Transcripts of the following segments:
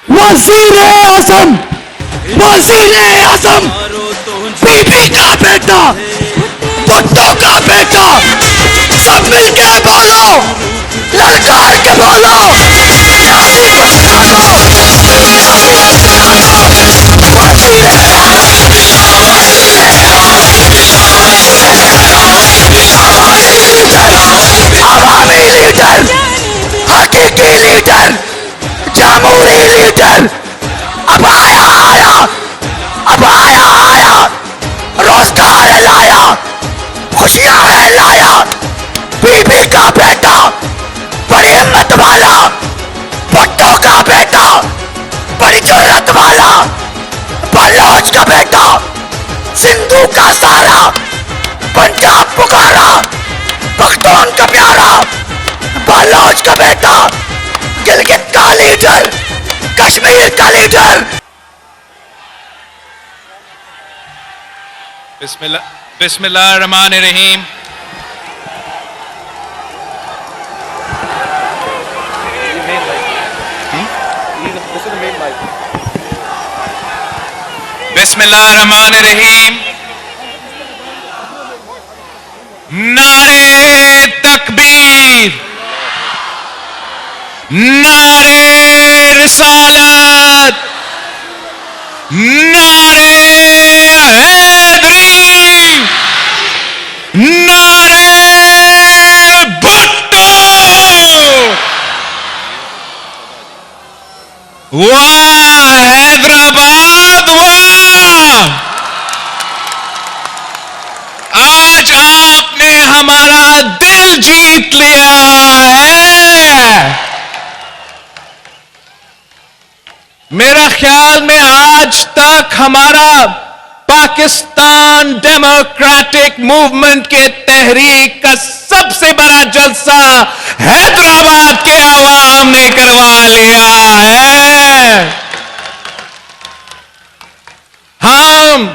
وزیر اعظم be be کا بیٹا بھٹو کا بیٹا سب مل کے بولو للکار کے بولو ناصر عوامی لیڈر حقیقی لیڈر جمہوری لیڈر اب آیا روزگار ہے لایا خوشیاں ہے لایا بی بی کا بیٹا بڑی ہمت والا بھٹو کا بیٹا بڑی جرت والا بلوچ کا بیٹا سندھو کا سارا پنجاب پکارا پختون کا پیارا بلوچ کا بیٹا گلگت کا لیڈر کشمیر کا لیڈر بسم اللہ الرحمن الرحیم بسم اللہ الرحمن الرحیم نعرے تکبیر نعرے رسالت نعرے حیدری نعرے بھٹو واہ حیدرآباد واہ آج آپ نے ہمارا دل جیت لیا ہے. میرا خیال میں آج تک ہمارا پاکستان ڈیموکریٹک موومنٹ کے تحریک کا سب سے بڑا جلسہ حیدرآباد کے عوام نے کروا لیا ہے. ہم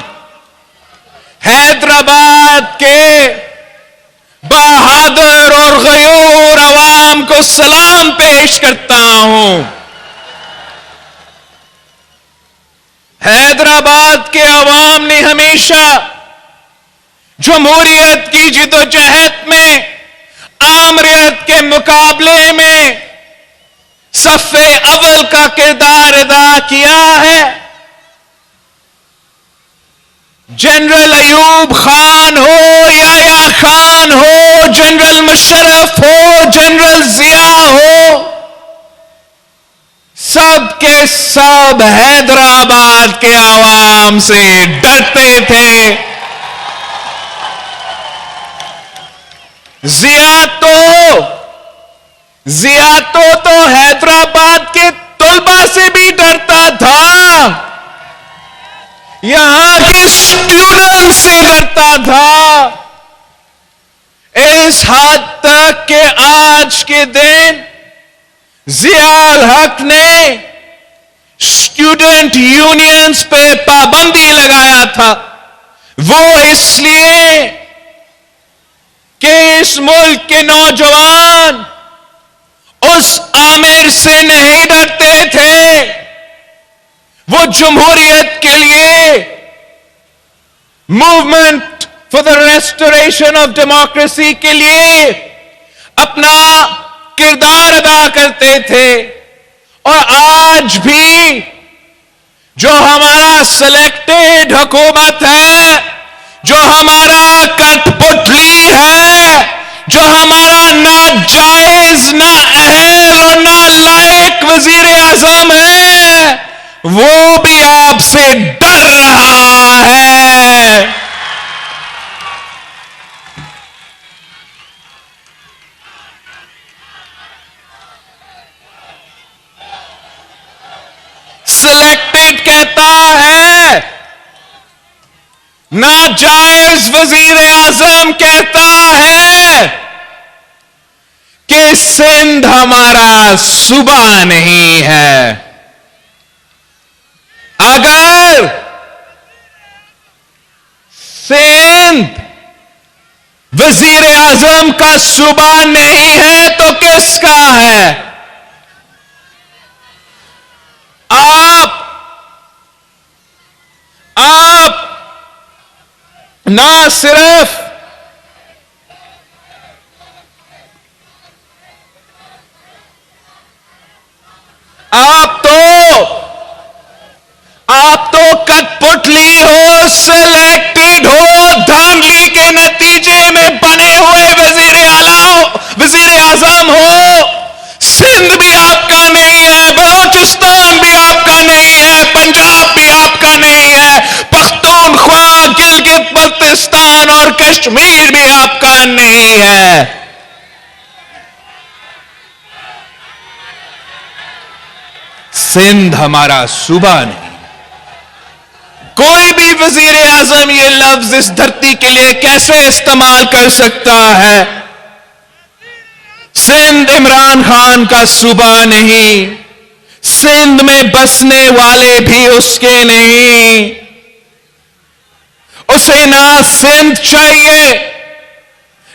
حیدرآباد کے بہادر اور غیور عوام کو سلام پیش کرتا ہوں. حیدرآباد کے عوام نے ہمیشہ جمہوریت کی جدوجہد میں آمریت کے مقابلے میں صف اول کا کردار ادا کیا ہے. جنرل ایوب خان ہو یحییٰ خان ہو جنرل مشرف ہو جنرل ضیاء ہو سب کے سب حیدرآباد کے عوام سے ڈرتے تھے. ضیاء تو حیدرآباد کے طلباء سے بھی ڈرتا تھا, یہاں کے اسٹوڈنٹ سے ڈرتا تھا. اس حد تک کہ آج کے دن ضیاء الحق نے اسٹوڈنٹ یونینز پہ پابندی لگایا تھا. وہ اس لیے کہ اس ملک کے نوجوان اس آمر سے نہیں ڈرتے تھے. وہ جمہوریت کے لیے movement for the restoration of democracy کے لیے اپنا کردار ادا کرتے تھے. اور آج بھی جو ہمارا سلیکٹڈ حکومت ہے, جو ہمارا کٹ پتلی ہے, جو ہمارا ناجائز نااہل اور نالائق وزیر اعظم ہے, وہ بھی آپ سے ڈر رہا ہے. سلیکٹڈ کہتا ہے, ناجائز وزیر اعظم کہتا ہے کہ سندھ ہمارا صوبہ نہیں ہے. اگر سندھ وزیر اعظم کا صوبہ نہیں ہے تو کس کا ہے؟ نہ صرف آپ تو کٹ پٹلی ہو، سلیکٹڈ ہو، دھاندلی کے نتیجے میں بنے ہوئے وزیر اعظم ہو. سندھ بھی آپ کا نہیں ہے، بلوچستان بھی آپ کا نہیں ہے، پنجاب بھی آپ کا نہیں ہے، پختونخوا، گلگت بلتستان اور کشمیر بھی آپ کا نہیں ہے. سندھ ہمارا صوبہ نہیں. کوئی بھی وزیر اعظم یہ لفظ اس دھرتی کے لیے کیسے استعمال کر سکتا ہے؟ سندھ عمران خان کا صوبہ نہیں، سندھ میں بسنے والے بھی اس کے نہیں. اسے نہ سندھ چاہیے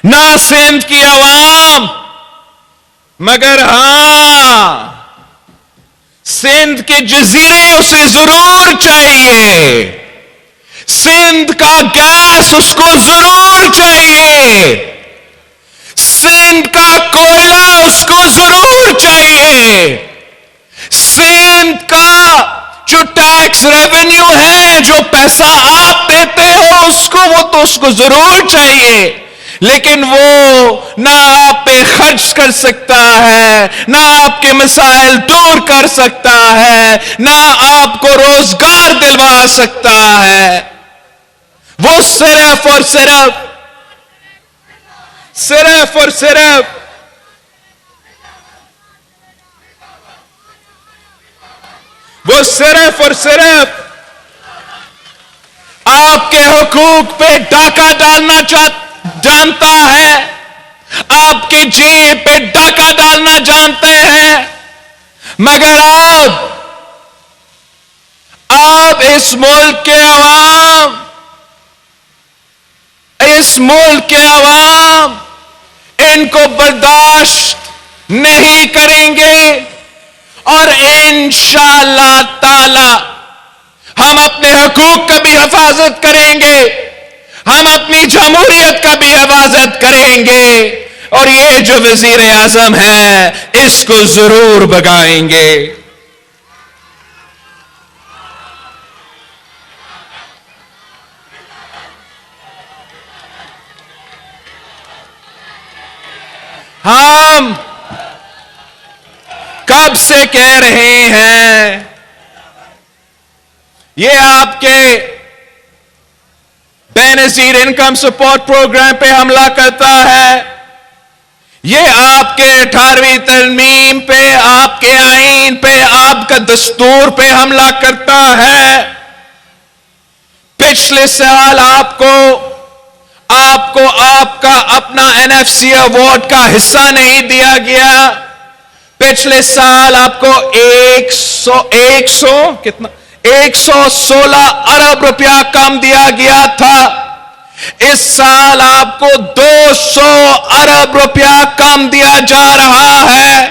نہ سندھ کی عوام، مگر ہاں سندھ کے جزیرے اسے ضرور چاہیے، سندھ کا گیس اس کو ضرور چاہیے، سندھ کا کوئلہ اس کو ضرور چاہیے، سندھ کا جو ٹیکس ریونیو ہے، جو پیسہ آپ دیتے ہو اس کو ضرور چاہیے. لیکن وہ نہ آپ پہ خرچ کر سکتا ہے، نہ آپ کے مسائل دور کر سکتا ہے، نہ آپ کو روزگار دلوا سکتا ہے. وہ صرف اور صرف آپ کے حقوق پہ ڈاکہ ڈالنا جانتا ہے، آپ کے جیب پہ ڈاکہ ڈالنا جانتے ہیں. مگر آپ اس ملک کے عوام ان کو برداشت نہیں کریں گے. اور انشاءاللہ تعالی ہم اپنے حقوق کا بھی حفاظت کریں گے، ہم اپنی جمہوریت کا بھی حفاظت کریں گے، اور یہ جو وزیر اعظم ہے اس کو ضرور بگائیں گے. ہم کب سے کہہ رہے ہیں یہ آپ کے بے نظیر انکم سپورٹ پروگرام پہ حملہ کرتا ہے، یہ آپ کے 18ویں ترمیم پہ، آپ کے آئین پہ، آپ کا دستور پہ حملہ کرتا ہے. پچھلے سال آپ کو آپ کا اپنا NFC ایوارڈ کا حصہ نہیں دیا گیا. پچھلے سال آپ کو 116 ارب روپیہ کم دیا گیا تھا. اس سال آپ کو 200 ارب روپیہ کم دیا جا رہا ہے.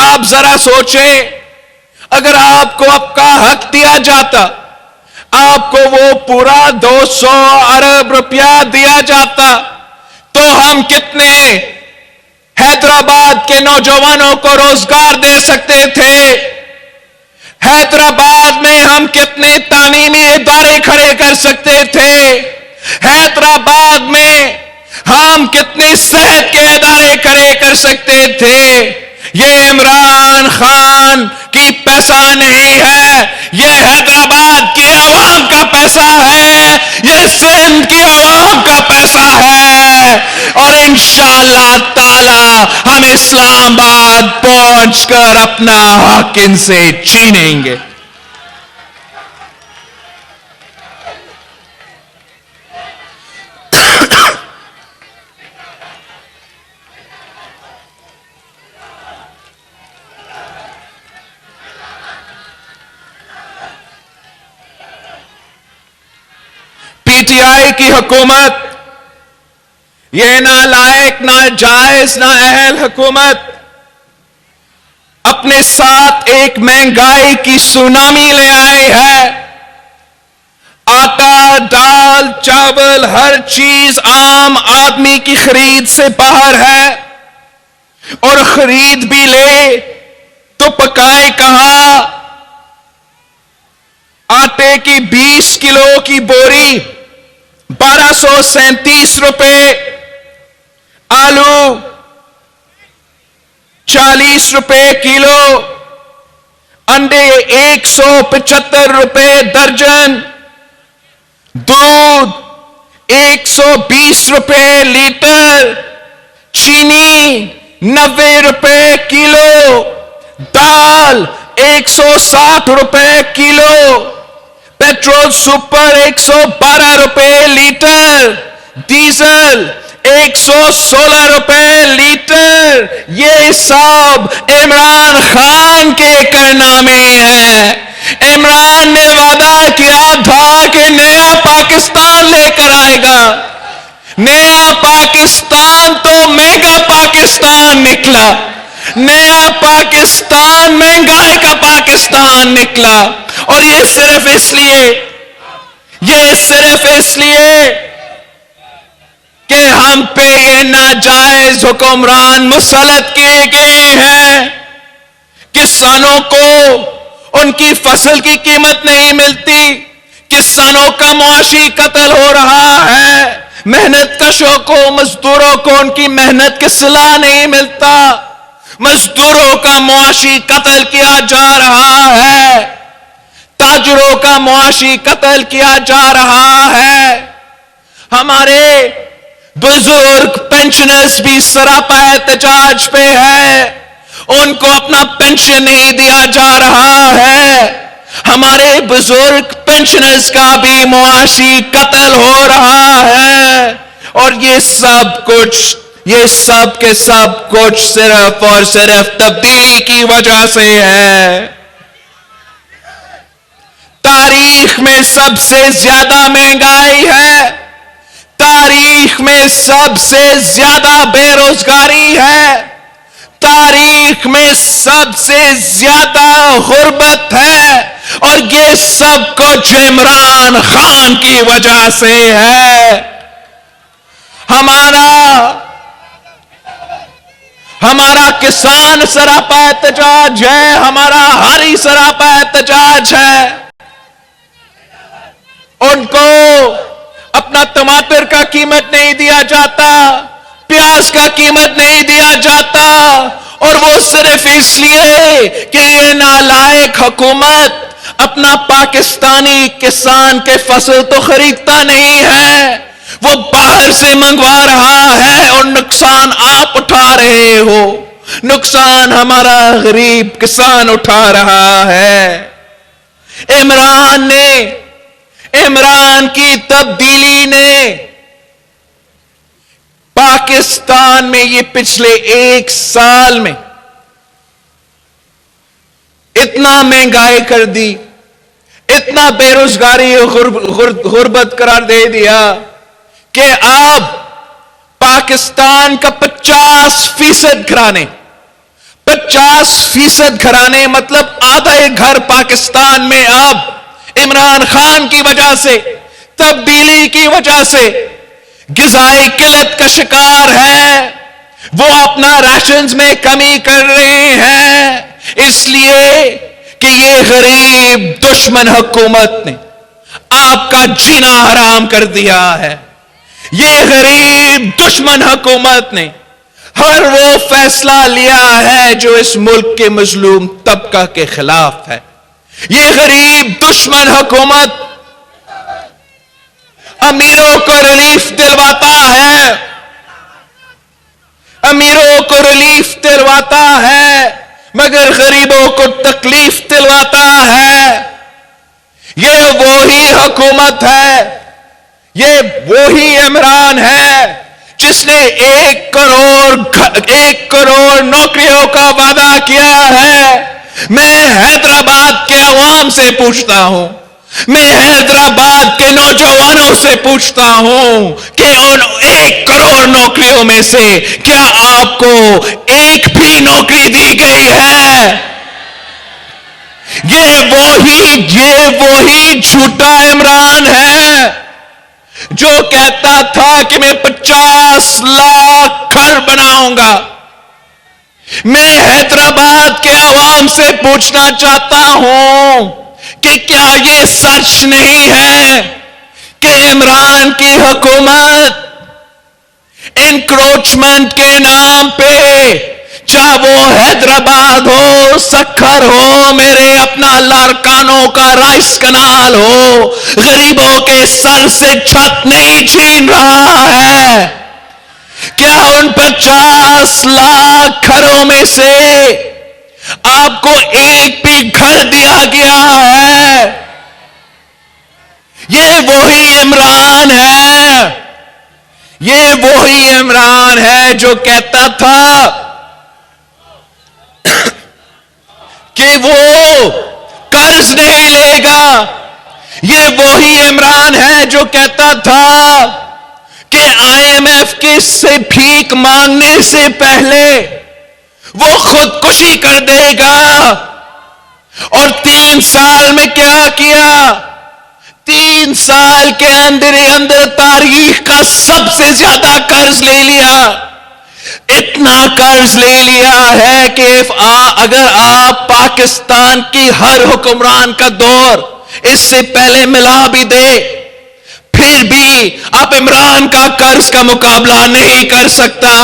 آپ ذرا سوچیں، اگر آپ کو آپ کا حق دیا جاتا، آپ کو وہ پورا 200 ارب روپیہ دیا جاتا، تو ہم کتنے حیدرآباد کے نوجوانوں کو روزگار دے سکتے تھے. حیدرآباد میں ہم کتنے تعلیمی ادارے کھڑے کر سکتے تھے. حیدرآباد میں ہم کتنے صحت کے ادارے کھڑے کر سکتے تھے. یہ عمران خان کی پیسہ نہیں ہے، یہ حیدرآباد کی عوام کا پیسہ ہے، یہ سندھ کی عوام کا پیسہ ہے. اور انشاءاللہ تعالی ہم اسلام آباد پہنچ کر اپنا حق ان سے چھینیں گے. PTI کی حکومت، یہ نہ لائق، نہ جائز، نہ اہل حکومت، اپنے ساتھ ایک مہنگائی کی سونامی لے آئی ہے. آٹا، دال، چاول، ہر چیز عام آدمی کی خرید سے باہر ہے، اور خرید بھی لے تو پکائے کہاں؟ آٹے کی 20 کلو کی بوری 1237 روپے، آلو 40 روپے کلو، انڈے 175 روپے درجن، دودھ 120 روپے لیٹر، چینی 90 روپے کلو، دال 160 روپے کلو، پیٹرول سپر 112 روپے لیٹر، ڈیزل 116 روپے لیٹر. یہ سب عمران خان کے کارنامے ہیں. عمران نے وعدہ کیا تھا کہ نیا پاکستان لے کر آئے گا. نیا پاکستان تو مہنگا پاکستان نکلا. نیا پاکستان مہنگائی کا پاکستان نکلا. اور یہ صرف اس لیے کہ ہم پہ یہ ناجائز حکمران مسلط کیے گئے ہیں. کسانوں کو ان کی فصل کی قیمت نہیں ملتی. کسانوں کا معاشی قتل ہو رہا ہے. محنت کشوں کو، مزدوروں کو ان کی محنت کے صلہ نہیں ملتا. مزدوروں کا معاشی قتل کیا جا رہا ہے. تاجروں کا معاشی قتل کیا جا رہا ہے. ہمارے بزرگ پینشنرز بھی سراپا احتجاج پہ ہے. ان کو اپنا پینشن نہیں دیا جا رہا ہے. ہمارے بزرگ پینشنرز کا بھی معاشی قتل ہو رہا ہے. اور یہ سب کے سب کچھ صرف اور صرف تبدیلی کی وجہ سے ہے. تاریخ میں سب سے زیادہ مہنگائی ہے. تاریخ میں سب سے زیادہ بے روزگاری ہے. تاریخ میں سب سے زیادہ غربت ہے. اور یہ سب کچھ عمران خان کی وجہ سے ہے. ہمارا کسان سراپا احتجاج ہے. ہمارا ہاری سراپا احتجاج ہے. ان کو اپنا ٹماٹر کا قیمت نہیں دیا جاتا. پیاز کا قیمت نہیں دیا جاتا. اور وہ صرف اس لیے کہ یہ نالائق حکومت اپنا پاکستانی کسان کے فصل تو خریدتا نہیں ہے. وہ باہر سے منگوا رہا ہے. اور نقصان آپ اٹھا رہے ہو. نقصان ہمارا غریب کسان اٹھا رہا ہے. عمران کی تبدیلی نے پاکستان میں یہ پچھلے 1 سال میں اتنا مہنگائی کر دی, اتنا بے روزگاری غربت قرار دے دیا کہ اب پاکستان کا 50% گھرانے مطلب آدھا ایک گھر پاکستان میں اب عمران خان کی وجہ سے, تبدیلی کی وجہ سے غذائی قلت کا شکار ہے. وہ اپنا راشنز میں کمی کر رہے ہیں. اس لیے کہ یہ غریب دشمن حکومت نے آپ کا جینا حرام کر دیا ہے. یہ غریب دشمن حکومت نے ہر وہ فیصلہ لیا ہے جو اس ملک کے مظلوم طبقہ کے خلاف ہے. یہ غریب دشمن حکومت امیروں کو ریلیف دلواتا ہے. امیروں کو ریلیف دلواتا ہے مگر غریبوں کو تکلیف دلواتا ہے. یہ وہی حکومت ہے, یہ وہی عمران ہے جس نے 1 کروڑ نوکریوں کا وعدہ کیا ہے. میں حیدرآباد کے عوام سے پوچھتا ہوں, میں حیدرآباد کے نوجوانوں سے پوچھتا ہوں کہ ان 1 کروڑ نوکریوں میں سے کیا آپ کو ایک بھی نوکری دی گئی ہے؟ یہ وہی جھوٹا عمران ہے جو کہتا تھا کہ میں 50 لاکھ گھر بناؤں گا. میں حیدرآباد کے عوام سے پوچھنا چاہتا ہوں کہ کیا یہ سچ نہیں ہے کہ عمران کی حکومت انکروچمنٹ کے نام پہ، چاہے وہ حیدرآباد ہو، سکھر ہو، میرے اپنا لارکانوں کا رائس کنال ہو، غریبوں کے سر سے چھت نہیں چھین رہا ہے؟ کیا ان 50 لاکھ گھروں میں سے آپ کو ایک بھی گھر دیا گیا ہے؟ یہ وہی عمران ہے، یہ وہی عمران ہے جو کہتا تھا کہ وہ قرض نہیں لے گا. یہ وہی عمران ہے جو کہتا تھا کہ IMF کے سے بھیک مانگنے سے پہلے وہ خودکشی کر دے گا. اور 3 سال میں کیا کیا؟ 3 سال کے اندر تاریخ کا سب سے زیادہ قرض لے لیا. اتنا قرض لے لیا ہے کہ اگر آپ پاکستان کی ہر حکمران کا دور اس سے پہلے ملا بھی دے، پھر بھی آپ عمران کا قرض کا مقابلہ نہیں کر سکتا.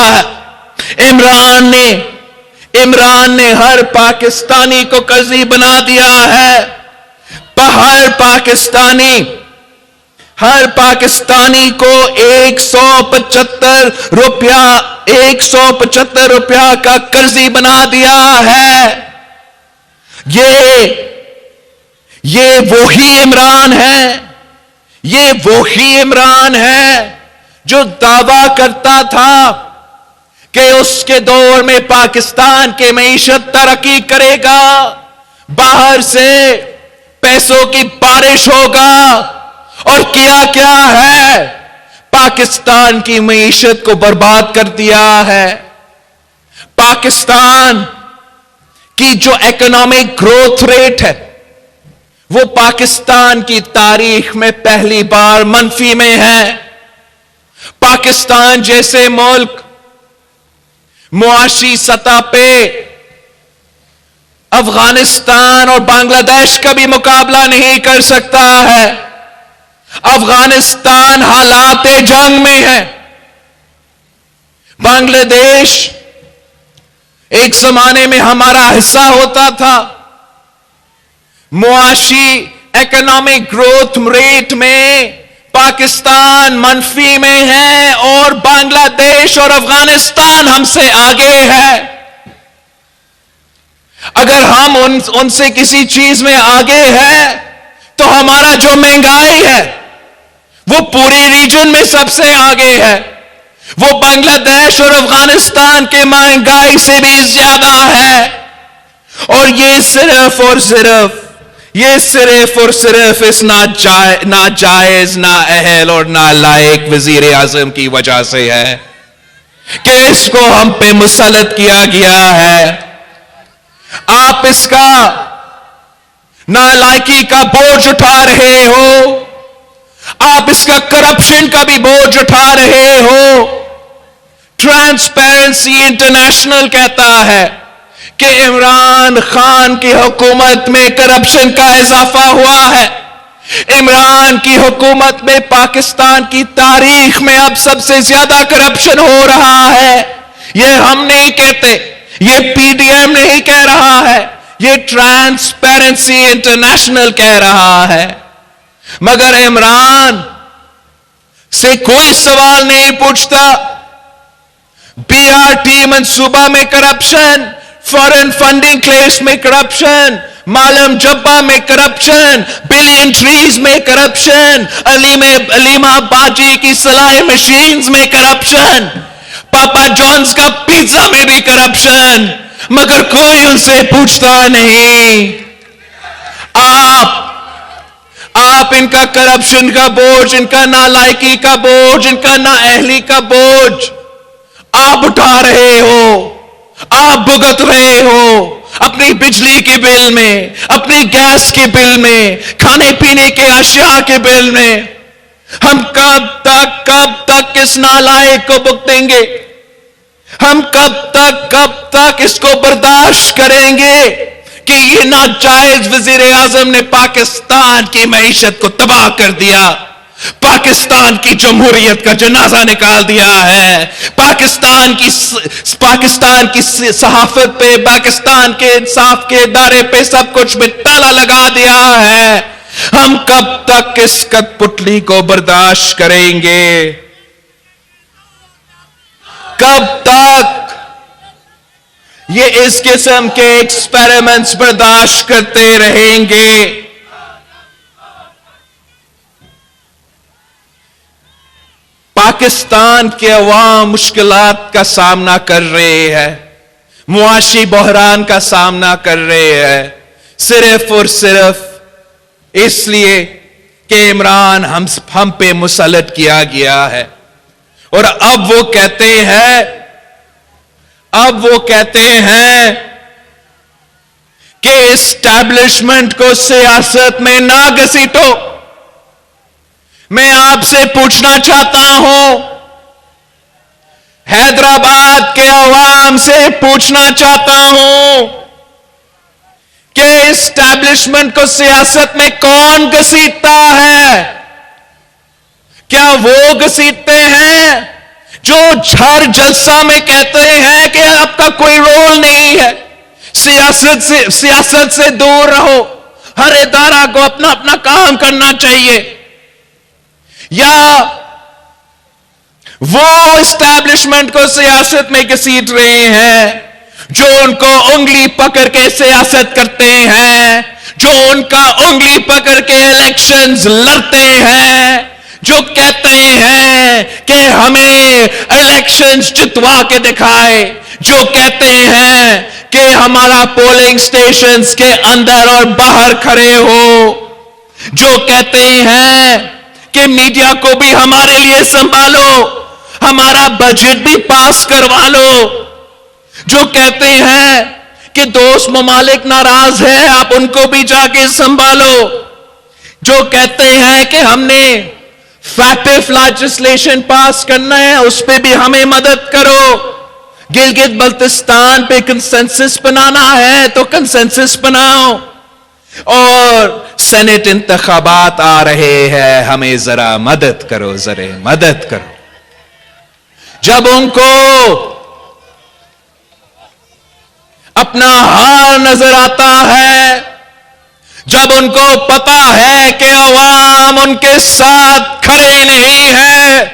عمران نے ہر پاکستانی کو قرضی بنا دیا ہے. ہر پاکستانی کو 175 روپیہ کا قرضی بنا دیا ہے. یہ وہی عمران ہے، یہ وہی عمران ہے جو دعویٰ کرتا تھا کہ اس کے دور میں پاکستان کی معیشت ترقی کرے گا، باہر سے پیسوں کی بارش ہوگا. اور کیا ہے؟ پاکستان کی معیشت کو برباد کر دیا ہے. پاکستان کی جو اکنامک گروتھ ریٹ ہے وہ پاکستان کی تاریخ میں پہلی بار منفی میں ہے. پاکستان جیسے ملک معاشی سطح پہ افغانستان اور بنگلہ دیش کا بھی مقابلہ نہیں کر سکتا ہے. افغانستان حالات جنگ میں ہے. بنگلہ دیش ایک زمانے میں ہمارا حصہ ہوتا تھا. معاشی اکنامک گروتھ ریٹ میں پاکستان منفی میں ہے اور بنگلہ دیش اور افغانستان ہم سے آگے ہے. اگر ہم ان سے کسی چیز میں آگے ہیں تو ہمارا جو مہنگائی ہے وہ پوری ریجن میں سب سے آگے ہے. وہ بنگلہ دیش اور افغانستان کے مہنگائی سے بھی زیادہ ہے. اور یہ صرف اور صرف اس ناجائز، نااہل اور نالائق وزیر اعظم کی وجہ سے ہے کہ اس کو ہم پہ مسلط کیا گیا ہے. آپ اس کا نالائکی کا بوجھ اٹھا رہے ہو، آپ اس کا کرپشن کا بھی بوجھ اٹھا رہے ہو. ٹرانسپیرنسی انٹرنیشنل کہتا ہے کہ عمران خان کی حکومت میں کرپشن کا اضافہ ہوا ہے. عمران کی حکومت میں پاکستان کی تاریخ میں اب سب سے زیادہ کرپشن ہو رہا ہے. یہ ہم نہیں کہتے، یہ PDM نہیں کہہ رہا ہے، یہ ٹرانسپیرنسی انٹرنیشنل کہہ رہا ہے. مگر عمران سے کوئی سوال نہیں پوچھتا. BRT منصوبہ میں کرپشن، فارن فنڈنگ کیس میں کرپشن، معلم جبہ میں کرپشن، بلین ٹریز میں کرپشن، علیمہ باجی کی سلائی مشینز میں کرپشن، پاپا جونز کا پیزا میں بھی کرپشن. مگر کوئی ان سے پوچھتا نہیں. آپ ان کا کرپشن کا بوجھ، ان کا نالائکی کا بوجھ، ان کا نااہلی کا بوجھ آپ اٹھا رہے ہو، آپ بھگت رہے ہو. اپنے اپنی بجلی کے بل میں، اپنی گیس کے بل میں، کھانے پینے کے اشیاء کے بل میں، ہم کب تک اس نالائق کو بھگتیں گے؟ ہم کب تک اس کو برداشت کریں گے کہ یہ ناجائز وزیر اعظم نے پاکستان کی معیشت کو تباہ کر دیا، پاکستان کی جمہوریت کا جنازہ نکال دیا ہے، پاکستان کی صحافت پہ، پاکستان کے انصاف کے ادارے پہ سب کچھ میں تالا لگا دیا ہے؟ ہم کب تک اس کٹ پتلی کو برداشت کریں گے؟ کب تک یہ اس قسم کے ایکسپیریمنٹس برداشت کرتے رہیں گے؟ پاکستان کے عوام مشکلات کا سامنا کر رہے ہیں، معاشی بحران کا سامنا کر رہے ہیں، صرف اور صرف اس لیے کہ عمران ہم پہ مسلط کیا گیا ہے۔ اور اب وہ کہتے ہیں کہ اسٹیبلشمنٹ کو سیاست میں نہ گھسیٹو۔ میں آپ سے پوچھنا چاہتا ہوں، حیدرآباد کے عوام سے پوچھنا چاہتا ہوں کہ اسٹیبلشمنٹ کو سیاست میں کون گھسیٹتا ہے؟ کیا وہ گھسیٹتے ہیں جو ہر جلسہ میں کہتے ہیں کہ اب کا کوئی رول نہیں ہے، سیاست سے دور رہو، ہر ادارہ کو اپنا اپنا کام کرنا چاہیے؟ یا وہ اسٹیبلشمنٹ کو سیاست میں گھسیٹ رہے ہیں جو ان کو انگلی پکڑ کے سیاست کرتے ہیں، جو ان کا انگلی پکڑ کے الیکشنز لڑتے ہیں، جو کہتے ہیں کہ ہمیں الیکشنز جتوا کے دکھائے، جو کہتے ہیں کہ ہمارا پولنگ سٹیشنز کے اندر اور باہر کھڑے ہو، جو کہتے ہیں کہ میڈیا کو بھی ہمارے لیے سنبھالو، ہمارا بجٹ بھی پاس کروا لو، جو کہتے ہیں کہ دوست ممالک ناراض ہیں آپ ان کو بھی جا کے سنبھالو، جو کہتے ہیں کہ ہم نے فیکٹو لیجسلیشن پاس کرنا ہے اس پہ بھی ہمیں مدد کرو، گلگت بلتستان پہ کنسنسس بنانا ہے تو کنسنسس بناؤ، اور سینٹ انتخابات آ رہے ہیں ہمیں ذرا مدد کرو، ذرا مدد کرو۔ جب ان کو اپنا حال نظر آتا ہے، جب ان کو پتا ہے کہ عوام ان کے ساتھ کھڑے نہیں ہے،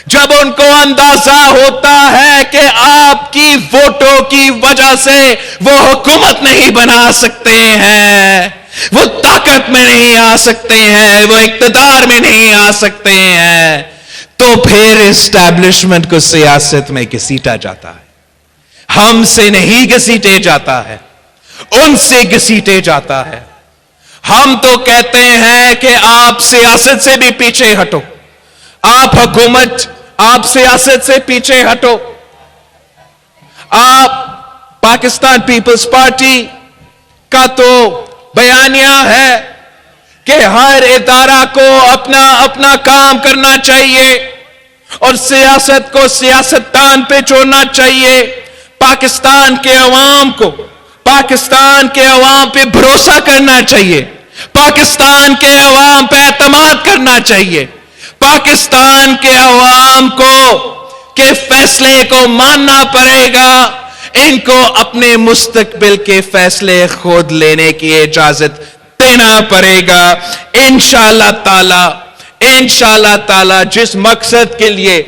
جب ان کو اندازہ ہوتا ہے کہ آپ کی ووٹوں کی وجہ سے وہ حکومت نہیں بنا سکتے ہیں، وہ طاقت میں نہیں آ سکتے ہیں، وہ اقتدار میں نہیں آ سکتے ہیں، تو پھر اسٹیبلشمنٹ کو سیاست میں گھسیٹا جاتا ہے۔ ہم سے نہیں گھسیٹے جاتا ہے، ان سے گھسیٹے جاتا ہے۔ ہم تو کہتے ہیں کہ آپ سیاست سے بھی پیچھے ہٹو، آپ سیاست سے پیچھے ہٹو۔ آپ پاکستان پیپلز پارٹی کا تو بیانیہ ہے کہ ہر ادارہ کو اپنا کام کرنا چاہیے اور سیاست کو سیاستدان پہ چھوڑنا چاہیے۔ پاکستان کے عوام پہ بھروسہ کرنا چاہیے، پاکستان کے عوام پہ اعتماد کرنا چاہیے، پاکستان کے عوام کے فیصلے کو ماننا پڑے گا، ان کو اپنے مستقبل کے فیصلے خود لینے کی اجازت دینا پڑے گا۔ انشاءاللہ تعالی جس مقصد کے لیے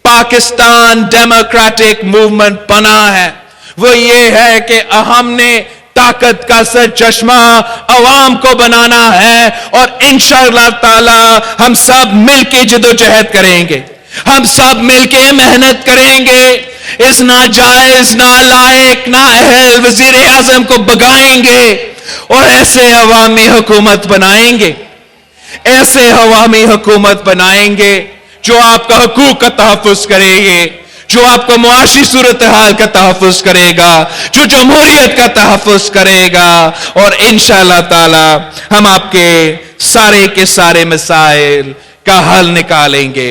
پاکستان ڈیموکریٹک موومنٹ بنا ہے وہ یہ ہے کہ ہم نے طاقت کا سرچشمہ عوام کو بنانا ہے، اور انشاءاللہ تعالی ہم سب مل کے جدوجہد کریں گے، ہم سب مل کے محنت کریں گے، اس ناجائز نالائق نااہل وزیر اعظم کو بگائیں گے اور ایسے عوامی حکومت بنائیں گے جو آپ کا حقوق کا تحفظ کرے گے، جو آپ کو معاشی صورتحال کا تحفظ کرے گا, جو جمہوریت کا تحفظ کرے گا, اور انشاءاللہ تعالی ہم آپ کے سارے مسائل کا حل نکالیں گے.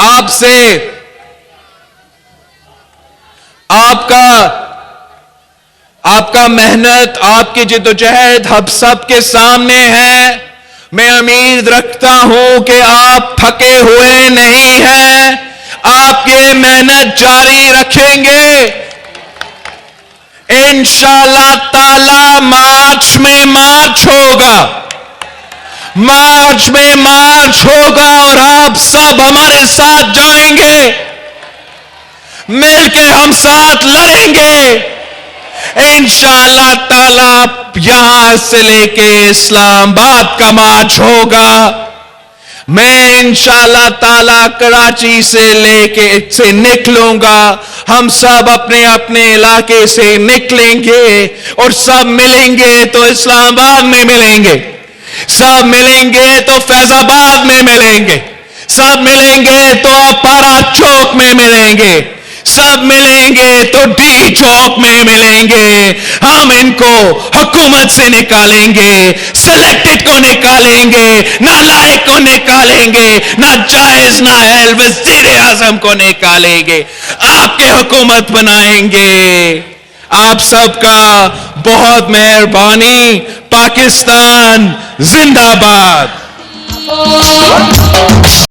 آپ سے آپ کا محنت, آپ کی جدوجہد ہم سب کے سامنے ہے. میں امید رکھتا ہوں کہ آپ تھکے ہوئے نہیں ہیں, آپ یہ محنت جاری رکھیں گے. انشاءاللہ تعالی مارچ میں مارچ ہوگا اور آپ سب ہمارے ساتھ جائیں گے, مل کے ہم ساتھ لڑیں گے. انشاءاللہ تعالی یہاں سے لے کے اسلام آباد کا مارچ ہوگا. میں انشاءاللہ تعالی کراچی سے نکلوں گا, ہم سب اپنے اپنے علاقے سے نکلیں گے اور سب ملیں گے تو اسلام آباد میں ملیں گے, سب ملیں گے تو فیض آباد میں ملیں گے, سب ملیں گے تو اپارا چوک میں ملیں گے, سب ملیں گے تو ڈی چوک میں ملیں گے. ہم ان کو حکومت سے نکالیں گے, سلیکٹڈ کو نکالیں گے, نالائق کو نکالیں گے, ناجائز نااہل وزیر اعظم کو نکالیں گے, آپ کے حکومت بنائیں گے. آپ سب کا بہت مہربانی. پاکستان زندہ باد.